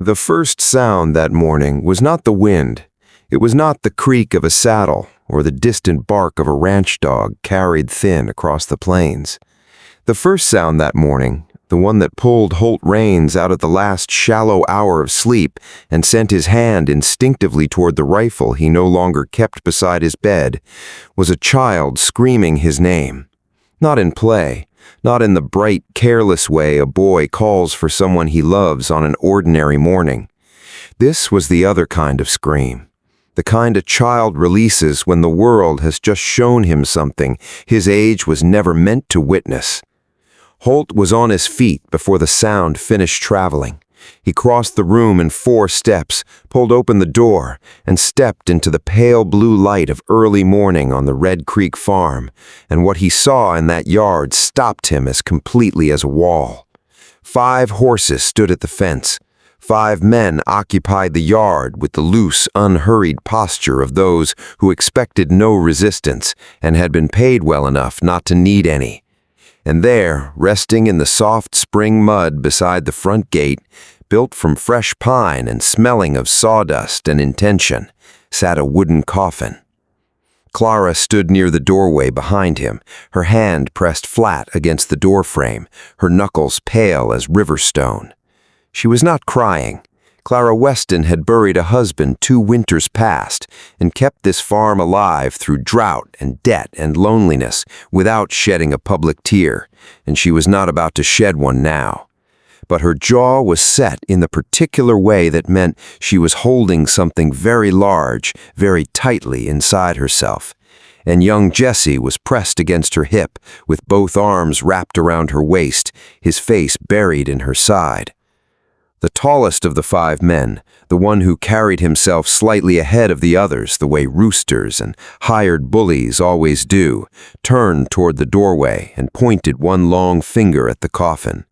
The first sound that morning was not the wind. It was not the creak of a saddle or the distant bark of a ranch dog carried thin across the plains. The first sound that morning, the one that pulled Holt Raines out of the last shallow hour of sleep and sent his hand instinctively toward the rifle he no longer kept beside his bed, was a child screaming his name. Not in play, not in the bright, careless way a boy calls for someone he loves on an ordinary morning. This was the other kind of scream. The kind a child releases when the world has just shown him something his age was never meant to witness. Holt was on his feet before the sound finished traveling. He crossed the room in 4 steps, pulled open the door, and stepped into the pale blue light of early morning on the Red Creek farm, and what he saw in that yard stopped him as completely as a wall. 5 horses stood at the fence. 5 men occupied the yard with the loose, unhurried posture of those who expected no resistance and had been paid well enough not to need any. And there, resting in the soft spring mud beside the front gate, built from fresh pine and smelling of sawdust and intention, sat a wooden coffin. Clara stood near the doorway behind him, her hand pressed flat against the doorframe, her knuckles pale as river stone. She was not crying. Clara Weston had buried a husband 2 winters past and kept this farm alive through drought and debt and loneliness without shedding a public tear, and she was not about to shed one now. But her jaw was set in the particular way that meant she was holding something very large, very tightly inside herself. And young Jesse was pressed against her hip, with both arms wrapped around her waist, his face buried in her side. The tallest of the 5 men, the one who carried himself slightly ahead of the others the way roosters and hired bullies always do, turned toward the doorway and pointed one long finger at the coffin.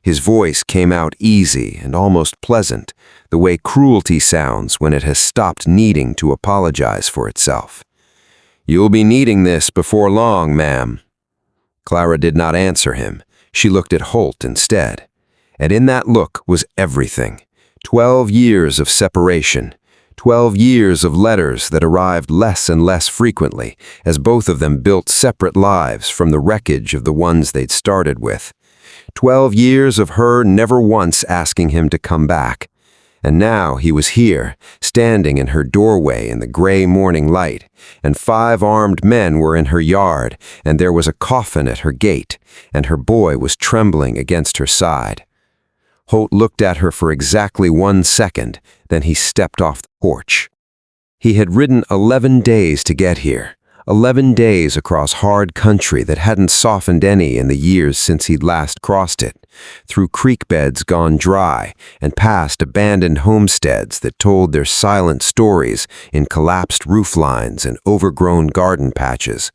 His voice came out easy and almost pleasant, the way cruelty sounds when it has stopped needing to apologize for itself. "You'll be needing this before long, ma'am." Clara did not answer him. She looked at Holt instead. And in that look was everything. 12 years of separation. 12 years of letters that arrived less and less frequently, as both of them built separate lives from the wreckage of the ones they'd started with. 12 years of her never once asking him to come back. And now he was here, standing in her doorway in the gray morning light, and 5 armed men were in her yard, and there was a coffin at her gate, and her boy was trembling against her side. Holt looked at her for exactly 1 second, then he stepped off the porch. He had ridden 11 days to get here, 11 days across hard country that hadn't softened any in the years since he'd last crossed it, through creek beds gone dry and past abandoned homesteads that told their silent stories in collapsed roof lines and overgrown garden patches.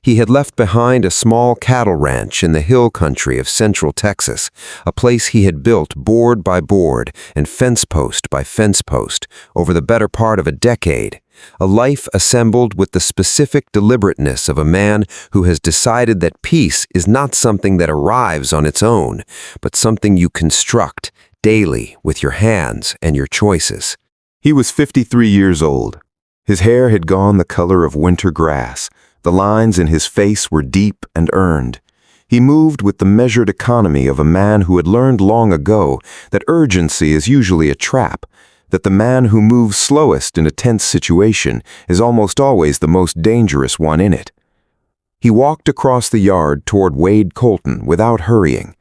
He had left behind a small cattle ranch in the hill country of central Texas, a place he had built board by board and fence post by fence post over the better part of a decade, a life assembled with the specific deliberateness of a man who has decided that peace is not something that arrives on its own, but something you construct daily with your hands and your choices. He was 53 years old. His hair had gone the color of winter grass. The lines in his face were deep and earned. He moved with the measured economy of a man who had learned long ago that urgency is usually a trap, that the man who moves slowest in a tense situation is almost always the most dangerous one in it. He walked across the yard toward Wade Colton without hurrying.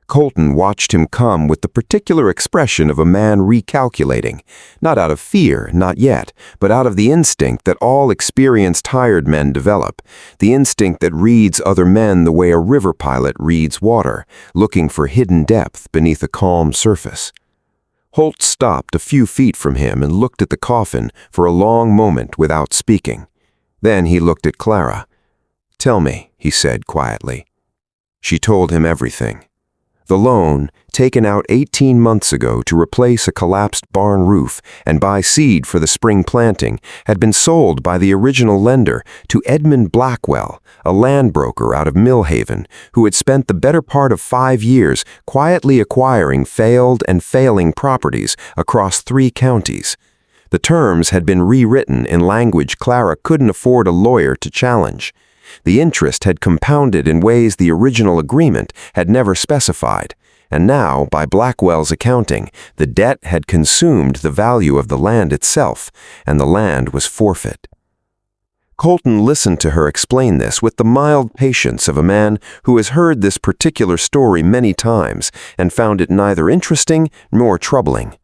Colton watched him come with the particular expression of a man recalculating, not out of fear, not yet, but out of the instinct that all experienced hired men develop, the instinct that reads other men the way a river pilot reads water, looking for hidden depth beneath a calm surface. Holt stopped a few feet from him and looked at the coffin for a long moment without speaking. Then he looked at Clara. "Tell me," he said quietly. She told him everything. The loan, taken out 18 months ago to replace a collapsed barn roof and buy seed for the spring planting, had been sold by the original lender to Edmund Blackwell, a land broker out of Millhaven, who had spent the better part of 5 years quietly acquiring failed and failing properties across 3 counties. The terms had been rewritten in language Clara couldn't afford a lawyer to challenge. The interest had compounded in ways the original agreement had never specified, and now, by Blackwell's accounting, the debt had consumed the value of the land itself, and the land was forfeit. Colton listened to her explain this with the mild patience of a man who has heard this particular story many times and found it neither interesting nor troubling.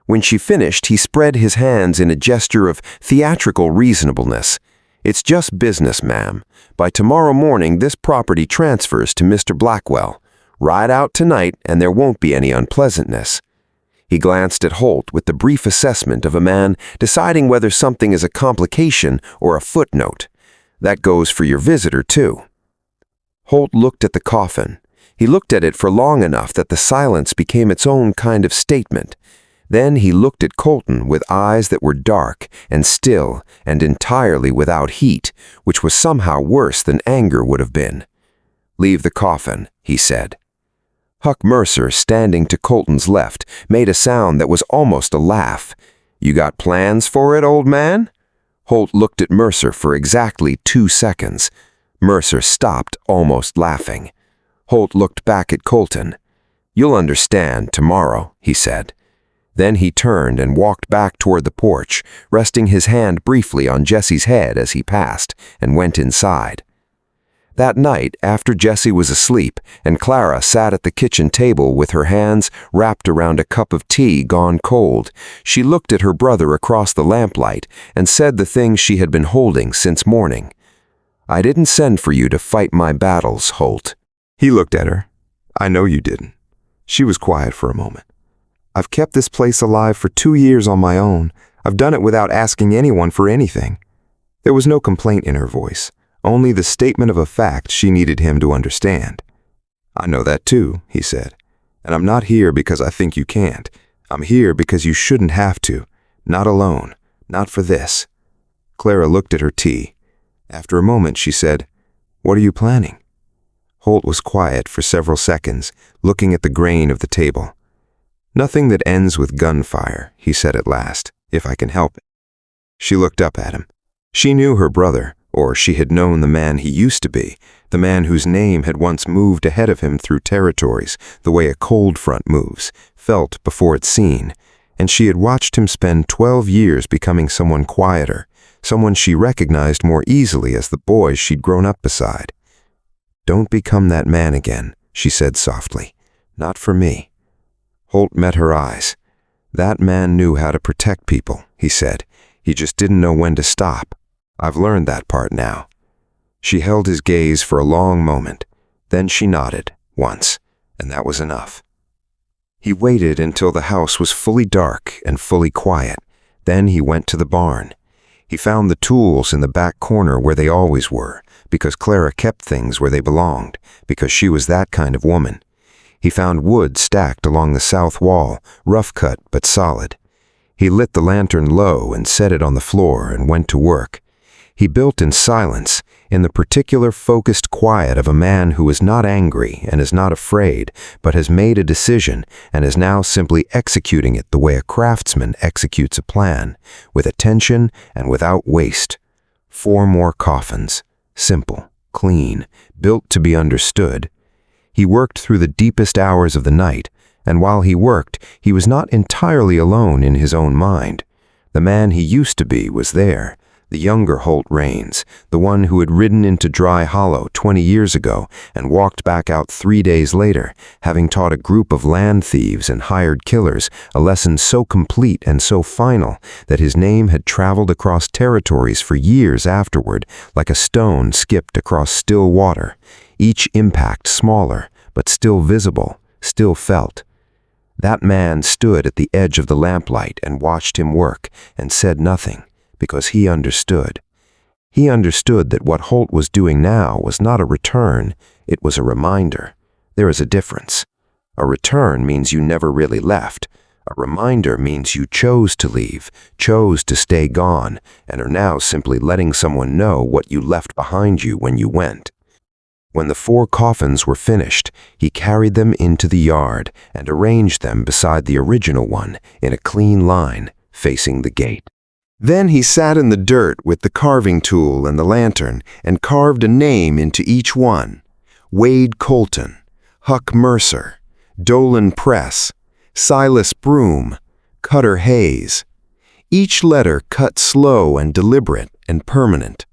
When she finished, he spread his hands in a gesture of theatrical reasonableness. "It's just business, ma'am. By tomorrow morning, this property transfers to Mr. Blackwell. Ride out tonight, and there won't be any unpleasantness." He glanced at Holt with the brief assessment of a man deciding whether something is a complication or a footnote. "That goes for your visitor, too." Holt looked at the coffin. He looked at it for long enough that the silence became its own kind of statement. Then he looked at Colton with eyes that were dark and still and entirely without heat, which was somehow worse than anger would have been. "Leave the coffin," he said. Huck Mercer, standing to Colton's left, made a sound that was almost a laugh. "You got plans for it, old man?" Holt looked at Mercer for exactly 2 seconds. Mercer stopped, almost laughing. Holt looked back at Colton. "You'll understand tomorrow," he said. Then he turned and walked back toward the porch, resting his hand briefly on Jesse's head as he passed, and went inside. That night, after Jesse was asleep and Clara sat at the kitchen table with her hands wrapped around a cup of tea gone cold, she looked at her brother across the lamplight and said the thing she had been holding since morning. "I didn't send for you to fight my battles, Holt." He looked at her. "I know you didn't." She was quiet for a moment. "I've kept this place alive for 2 years on my own. I've done it without asking anyone for anything." There was no complaint in her voice, only the statement of a fact she needed him to understand. "I know that too," he said. "And I'm not here because I think you can't. I'm here because you shouldn't have to. Not alone. Not for this." Clara looked at her tea. After a moment, she said, "What are you planning?" Holt was quiet for several seconds, looking at the grain of the table. "Nothing that ends with gunfire," he said at last, "if I can help it." She looked up at him. She knew her brother, or she had known the man he used to be, the man whose name had once moved ahead of him through territories, the way a cold front moves, felt before it's seen, and she had watched him spend 12 years becoming someone quieter, someone she recognized more easily as the boy she'd grown up beside. "Don't become that man again," she said softly. "Not for me." Holt met her eyes. "That man knew how to protect people," he said. "He just didn't know when to stop. I've learned that part now." She held his gaze for a long moment. Then she nodded, once, and that was enough. He waited until the house was fully dark and fully quiet. Then he went to the barn. He found the tools in the back corner where they always were, because Clara kept things where they belonged, because she was that kind of woman. He found wood stacked along the south wall, rough-cut but solid. He lit the lantern low and set it on the floor and went to work. He built in silence, in the particular focused quiet of a man who is not angry and is not afraid, but has made a decision and is now simply executing it the way a craftsman executes a plan, with attention and without waste. 4 more coffins, simple, clean, built to be understood. He worked through the deepest hours of the night, and while he worked, he was not entirely alone in his own mind. The man he used to be was there, the younger Holt Raines, the one who had ridden into Dry Hollow 20 years ago and walked back out 3 days later, having taught a group of land thieves and hired killers a lesson so complete and so final that his name had traveled across territories for years afterward, like a stone skipped across still water, each impact smaller, but still visible, still felt. That man stood at the edge of the lamplight and watched him work and said nothing, because he understood. He understood that what Holt was doing now was not a return, it was a reminder. There is a difference. A return means you never really left. A reminder means you chose to leave, chose to stay gone, and are now simply letting someone know what you left behind you when you went. When the 4 coffins were finished, he carried them into the yard and arranged them beside the original one in a clean line, facing the gate. Then he sat in the dirt with the carving tool and the lantern and carved a name into each one: Wade Colton, Huck Mercer, Dolan Press, Silas Broom, Cutter Hayes. Each letter cut slow and deliberate and permanent.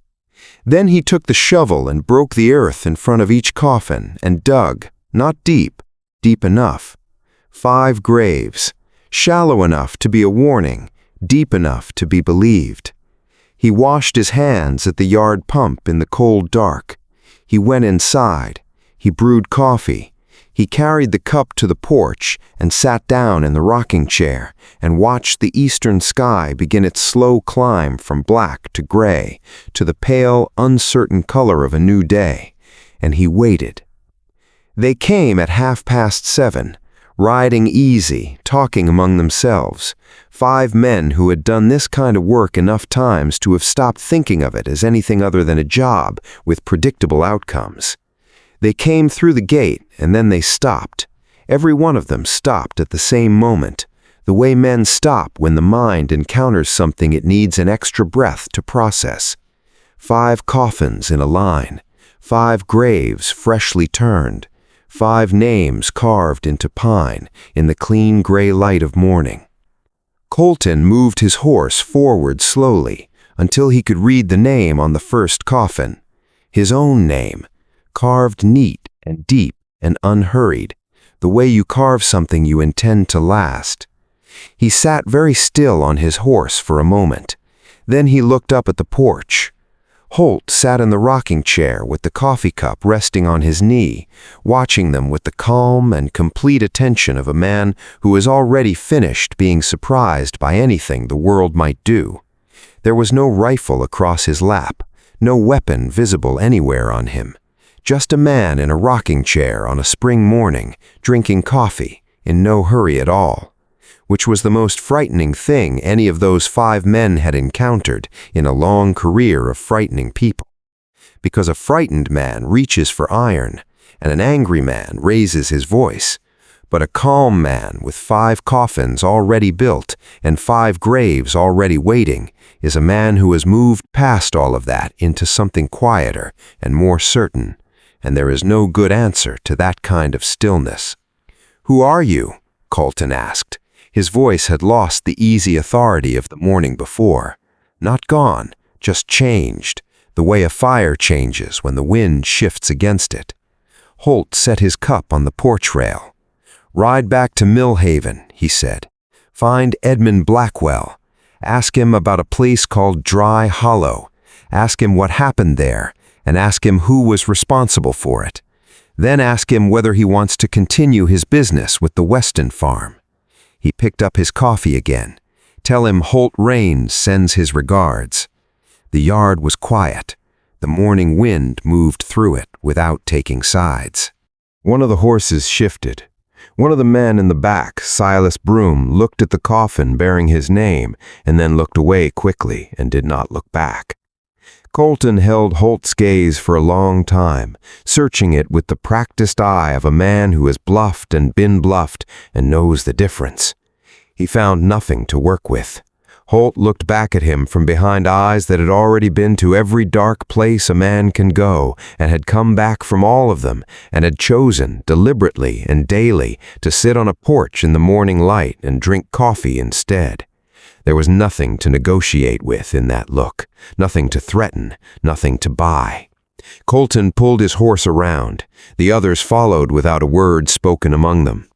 Then he took the shovel and broke the earth in front of each coffin and dug, not deep, deep enough. 5 graves, shallow enough to be a warning, deep enough to be believed. He washed his hands at the yard pump in the cold dark. He went inside. He brewed coffee. He carried the cup to the porch and sat down in the rocking chair and watched the eastern sky begin its slow climb from black to gray to the pale, uncertain color of a new day, and he waited. They came at 7:30, riding easy, talking among themselves, 5 men who had done this kind of work enough times to have stopped thinking of it as anything other than a job with predictable outcomes. They came through the gate, and then they stopped. Every one of them stopped at the same moment, the way men stop when the mind encounters something it needs an extra breath to process. 5 coffins in a line, 5 graves freshly turned, 5 names carved into pine in the clean gray light of morning. Colton moved his horse forward slowly until he could read the name on the first coffin, his own name, carved neat and deep and unhurried, the way you carve something you intend to last. He sat very still on his horse for a moment. Then he looked up at the porch. Holt sat in the rocking chair with the coffee cup resting on his knee, watching them with the calm and complete attention of a man who is already finished being surprised by anything the world might do. There was no rifle across his lap, no weapon visible anywhere on him. Just a man in a rocking chair on a spring morning, drinking coffee, in no hurry at all, which was the most frightening thing any of those 5 men had encountered in a long career of frightening people. Because a frightened man reaches for iron, and an angry man raises his voice, but a calm man with 5 coffins already built and 5 graves already waiting is a man who has moved past all of that into something quieter and more certain. And there is no good answer to that kind of stillness. "Who are you?" Colton asked. His voice had lost the easy authority of the morning before. Not gone, just changed, the way a fire changes when the wind shifts against it. Holt set his cup on the porch rail. "Ride back to Millhaven," he said. "Find Edmund Blackwell. Ask him about a place called Dry Hollow. Ask him what happened there, and ask him who was responsible for it. Then ask him whether he wants to continue his business with the Weston farm." He picked up his coffee again. "Tell him Holt Raines sends his regards." The yard was quiet. The morning wind moved through it without taking sides. One of the horses shifted. One of the men in the back, Silas Broom, looked at the coffin bearing his name and then looked away quickly and did not look back. Colton held Holt's gaze for a long time, searching it with the practiced eye of a man who has bluffed and been bluffed and knows the difference. He found nothing to work with. Holt looked back at him from behind eyes that had already been to every dark place a man can go and had come back from all of them and had chosen, deliberately and daily, to sit on a porch in the morning light and drink coffee instead. There was nothing to negotiate with in that look, nothing to threaten, nothing to buy. Colton pulled his horse around. The others followed without a word spoken among them.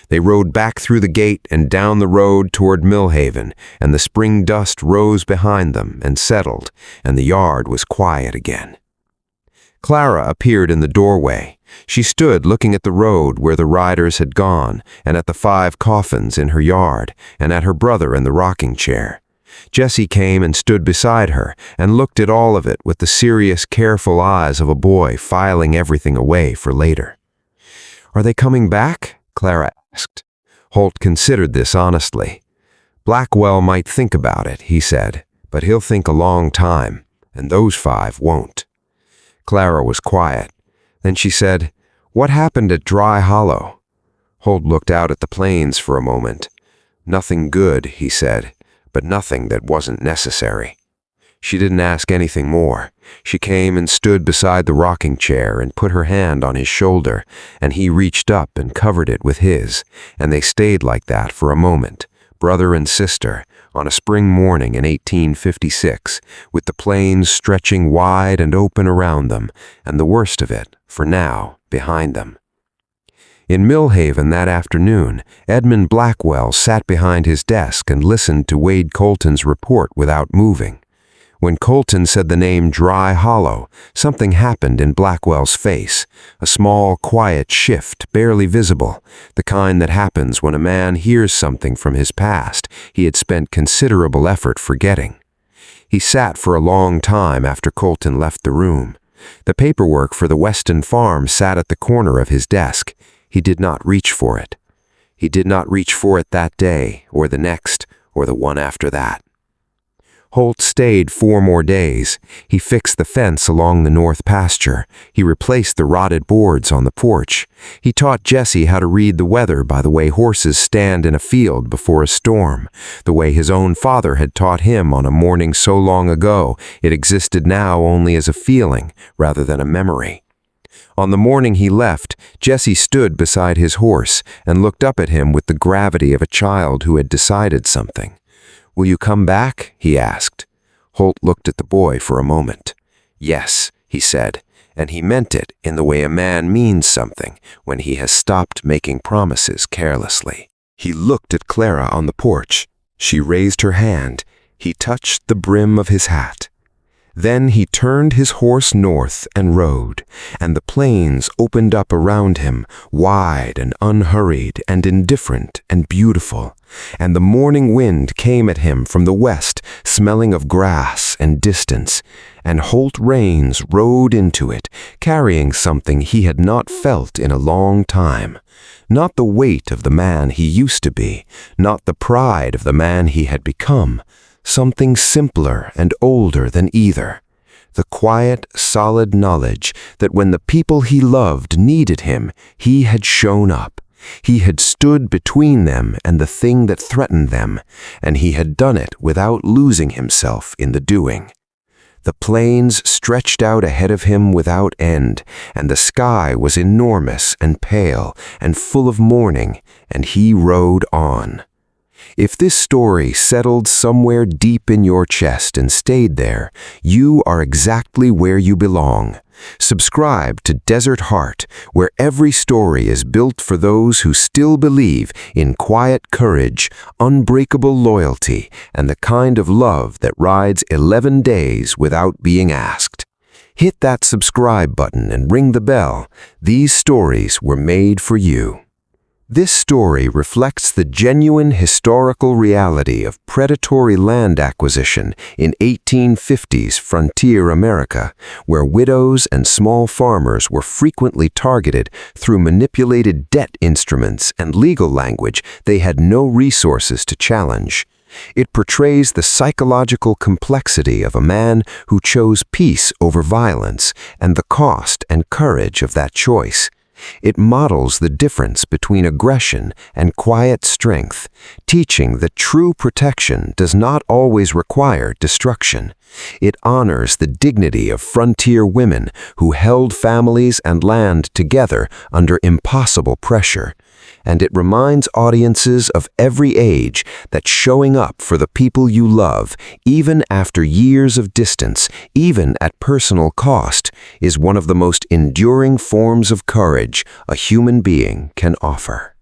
They rode back through the gate and down the road toward Millhaven, and the spring dust rose behind them and settled, and the yard was quiet again. Clara appeared in the doorway. She stood looking at the road where the riders had gone, and at the 5 coffins in her yard, and at her brother in the rocking chair. Jesse came and stood beside her, and looked at all of it with the serious, careful eyes of a boy filing everything away for later. "Are they coming back?" Clara asked. Holt considered this honestly. Blackwell might think about it, he said, but he'll think a long time, and those 5 won't. Clara was quiet. Then she said, "What happened at Dry Hollow?" Holt looked out at the plains for a moment. "Nothing good," he said, "but nothing that wasn't necessary." She didn't ask anything more. She came and stood beside the rocking chair and put her hand on his shoulder, and he reached up and covered it with his, and they stayed like that for a moment, brother and sister, on a spring morning in 1856, with the plains stretching wide and open around them, and the worst of it, for now, behind them. In Millhaven that afternoon, Edmund Blackwell sat behind his desk and listened to Wade Colton's report without moving. When Colton said the name Dry Hollow, something happened in Blackwell's face, a small, quiet shift, barely visible, the kind that happens when a man hears something from his past he had spent considerable effort forgetting. He sat for a long time after Colton left the room. The paperwork for the Weston farm sat at the corner of his desk. He did not reach for it. He did not reach for it that day, or the next, or the one after that. Holt stayed 4 more days. He fixed the fence along the north pasture. He replaced the rotted boards on the porch. He taught Jesse how to read the weather by the way horses stand in a field before a storm, the way his own father had taught him on a morning so long ago it existed now only as a feeling rather than a memory. On the morning he left, Jesse stood beside his horse and looked up at him with the gravity of a child who had decided something. "Will you come back?" he asked. Holt looked at the boy for a moment. "Yes," he said, and he meant it in the way a man means something when he has stopped making promises carelessly. He looked at Clara on the porch. She raised her hand. He touched the brim of his hat. Then he turned his horse north and rode, and the plains opened up around him, wide and unhurried and indifferent and beautiful, and the morning wind came at him from the west, smelling of grass and distance, and Holt Raines rode into it, carrying something he had not felt in a long time. Not the weight of the man he used to be, not the pride of the man he had become, something simpler and older than either. The quiet, solid knowledge that when the people he loved needed him, he had shown up. He had stood between them and the thing that threatened them, and he had done it without losing himself in the doing. The plains stretched out ahead of him without end, and the sky was enormous and pale and full of morning, and he rode on. If this story settled somewhere deep in your chest and stayed there, you are exactly where you belong. Subscribe to Desert Heart, where every story is built for those who still believe in quiet courage, unbreakable loyalty, and the kind of love that rides 11 days without being asked. Hit that subscribe button and ring the bell. These stories were made for you. This story reflects the genuine historical reality of predatory land acquisition in 1850s frontier America, where widows and small farmers were frequently targeted through manipulated debt instruments and legal language they had no resources to challenge. It portrays the psychological complexity of a man who chose peace over violence and the cost and courage of that choice. It models the difference between aggression and quiet strength, teaching that true protection does not always require destruction. It honors the dignity of frontier women who held families and land together under impossible pressure. And it reminds audiences of every age that showing up for the people you love, even after years of distance, even at personal cost, is one of the most enduring forms of courage a human being can offer.